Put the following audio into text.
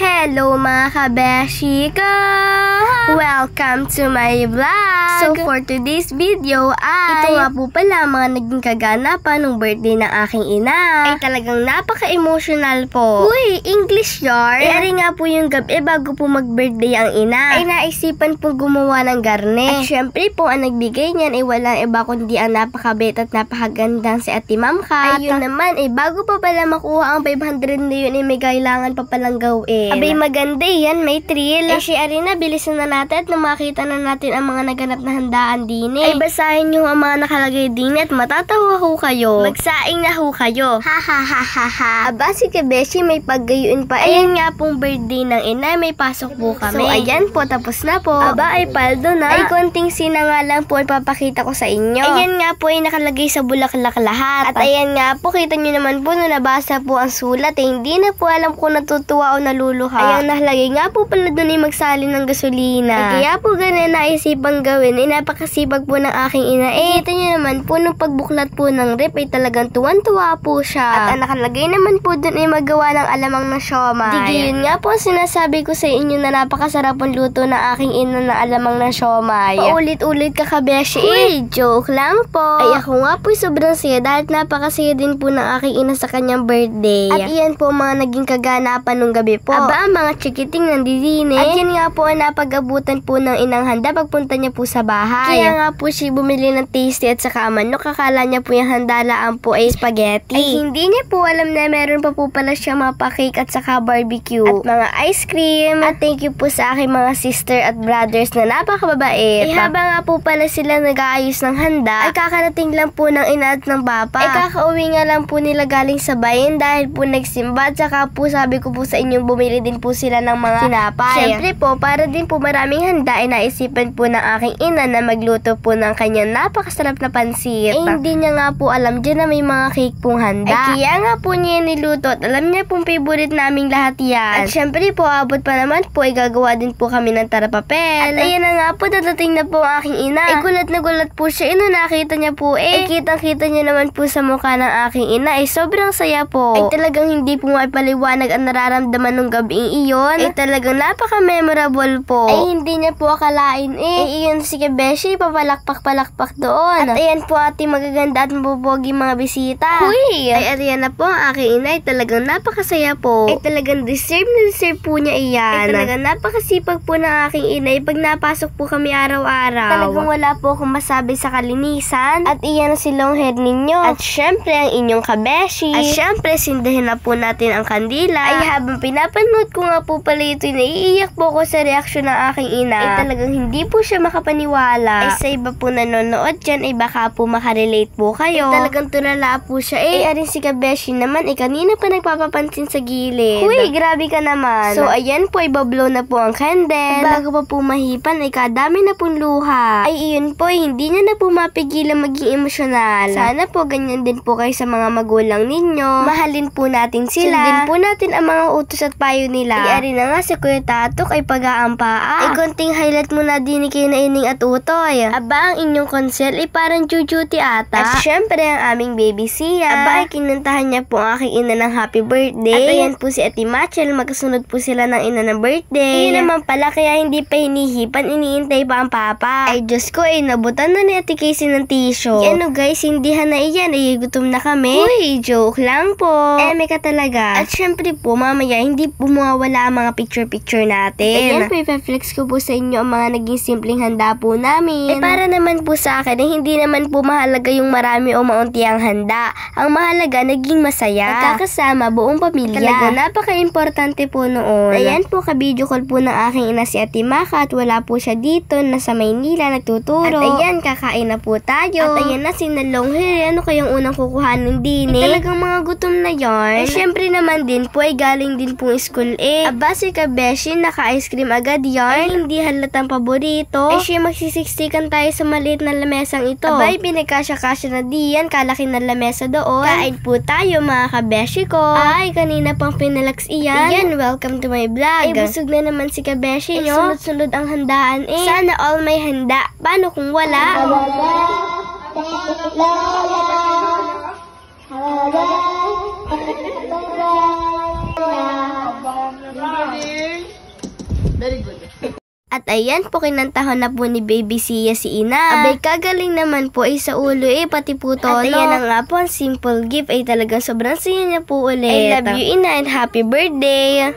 Hello mga kabeshi ko! Welcome to my vlog! So for today's video ay ito nga po pala mga naging kaganapan ng birthday ng aking ina. Ay talagang napaka-emotional po. Uy, English yarn! Ari nga po yung gabi bago po mag-birthday ang ina. Ay naisipan po gumawa ng garne. At syempre po ang nagbigay niyan ay walang iba kundi ang napakabait at napakagandang si Ate Ma'am Kat. Ayun naman ay bago pa pala makuha ang 500 na yun ay may kailangan pa palang gawin. Abay maganda yan, may thrill. Ay si Arina, bilisan na natin at makita na natin ang mga naganap na handaan din eh. Ay basahin nyo ang mga nakalagay din at matatawa ho kayo. Magsaing na ho kayo. Ha ha ha ha ha. Aba si Kabeshi may paggayuin pa. Ayan nga pong birthday ng ina, may pasok po kami. So ayan po, tapos na po. Aba ay paldo na. Ay konting sina nga lang po ipapakita ko sa inyo. Ayan nga po ay nakalagay sa bulaklak lahat. At ayan nga po, kita nyo naman po na nabasa po ang sulat. Eh, hindi na po alam kung natutuwa o naluluha. Ayan nakalagay nga po pala doon ay magsali ng gasolina. Ay, kaya po ganun naisipang gawin. Ay napakasipag po ng aking ina. Eh, kita nyo naman po nung pagbuklat po ng rep ay talagang tuwan-tuwa po siya. At ang nakalagay naman po doon ay magawa ng alamang na siomay. Di yun nga po sinasabi ko sa inyo na napakasarap ang luto ng aking ina na alamang na siomay. Paulit-ulit ka Kabeshi. Uy, joke lang po. Ay ako nga po sobrang saya dahil napakasaya din po ng aking ina sa kanyang birthday. At iyan po mga naging kaganapan nung gabi po. Aba, mga chikiting nandidine. At yan nga po ang napag-abutan po ng inang handa pagpunta niya po sa bahay. Kaya nga po siya bumili ng tasty at saka manok. Akala niya po yung handalaan po ay spaghetti. Ay hindi niya po alam na meron pa po pala siya mga pa-cake at saka barbecue. At mga ice cream. At thank you po sa aking mga sister at brothers na napakababait. Ay habang nga po pala sila nag-aayos ng handa, ay kakarating lang po ng ina at ng papa. Ay kakauwi nga lang po nila galing sa bayan dahil po nagsimba. At saka po sabi ko po sa inyo bumili din po sila ng mga tinapay. Siyempre po para din po maraming handa ay naisipan po ng aking ina na magluto po ng kanyang napakasarap na pansit. Eh hindi niya nga po alam dyan na may mga cake pong handa. Ay kaya nga po niya niluto at alam niya pong favorite naming lahat yan. At siyempre po abot pa naman po ay gagawa din po kami ng tarapapel. At ayan na nga po dadating na po ang aking ina. Ay gulat na gulat po siya. Ino nakita niya po eh. Ay kitang-kita niya naman po sa mukha ng aking ina. Ay sobrang saya po. Ay talagang hindi po maipaliwanag ang nararamdaman nung gabing iyon. Ay talagang napaka-memorable po. Ay hindi niya po akalain eh. Ay iyon si Kabeshi papalakpak-palakpak doon. At ayan po ating magaganda at mabubogi mga bisita. Huy! Ay ariyan na po ang aking ina. Ay talagang napakasaya po. Ay talagang deserve po niya iyan. Ay talagang napakasipag po ng aking ina. Ay pag napasok po kami araw-araw. Talagang wala po akong masabi sa kalinisan. At iyan si long hair ninyo. At syempre ang inyong Kabeshi. At syempre sindahin na po natin ang kandila. Ay habang pinapanood ko nga po pala ito, naiiyak po ako sa reaksyon ng aking ina. Ay talagang hindi po siya makapaniwala. Ay sa iba po nanonood dyan, ay baka po makarelate po kayo. Ay talagang tulala po siya. Ay arin si Kabeshi naman, ay kanina pa nagpapapansin sa gilid. Uy, grabe ka naman. So ayan po, ay bablow na po ang candle. Bago pa po mahipan, ay kadami na pong luha. Ay iyon po, ay hindi niya na po mapigilan maging emosyonal. Sana po ganyan din po kayo sa mga magulang ninyo. Mahalin po natin sila. Sundin po natin ang mga utos at payo nila. Ay ari na nga si Kuya Tatok ay pag-aampaa. Ay konting highlight muna din kay na Ining at Utoy. Aba ang inyong konsel ay parang Jujuti ata. At syempre ang aming baby Sia. Aba ay kinantahan niya po ang aking ina ng happy birthday. At ayan po si Ate Machel, magkasunod po sila ng ina ng birthday. Ayun naman pala kaya hindi pa hinihipan, iniintay pa ang papa. Ay Diyos ko ay nabutan na ni Ate Casey ng tissue. Ay, ano guys, hindihan na iyan, ay gutom na kami. Uy, joke lang po. Eme ka talaga. At syempre po mamaya hindi po mawawala ang mga picture natin. Ayan po ipaflex ko po sa inyo ang mga naging simpleng handa po namin. Eh para naman po sa akin hindi naman po mahalaga yung marami o maunti ang handa. Ang mahalaga naging masaya. Nagkakasama buong pamilya. Talaga napaka-importante po noon. Ayan po ka-video call po ng aking ina si Ate Maka at wala po siya dito, nasa Maynila nagtuturo. At ayan kakain na po tayo. At ayan na sinalong ano kayang unang kukuhanin din eh. Talagang mga gutom na yarn. Eh syempre naman din po ay galing din po school eh. Aba si Kabeshi naka-ice cream agad yarn. Ay hindi halatang paborito. Ay siya magsisiksikan tayo sa maliit na lamesang ito. Abay pinagkasya-kasya na diyan kalaki na lamesa doon. Kain po tayo mga Kabeshi ko. Ay kanina pang pinalax iyan. Iyan welcome to my vlog. Ay busog na naman si Kabeshi nyo. Sunod-sunod ang handaan eh. Sana all may handa. Paano kung wala? Very good. At ayan po, kinantahan na po ni Baby Sia si Ina. Abay, kagaling naman po ay sa ulo pati po tono. At ayan na nga po, ang simple gift ay talagang sobrang saya niya po ulit. I love you, Ina, and happy birthday!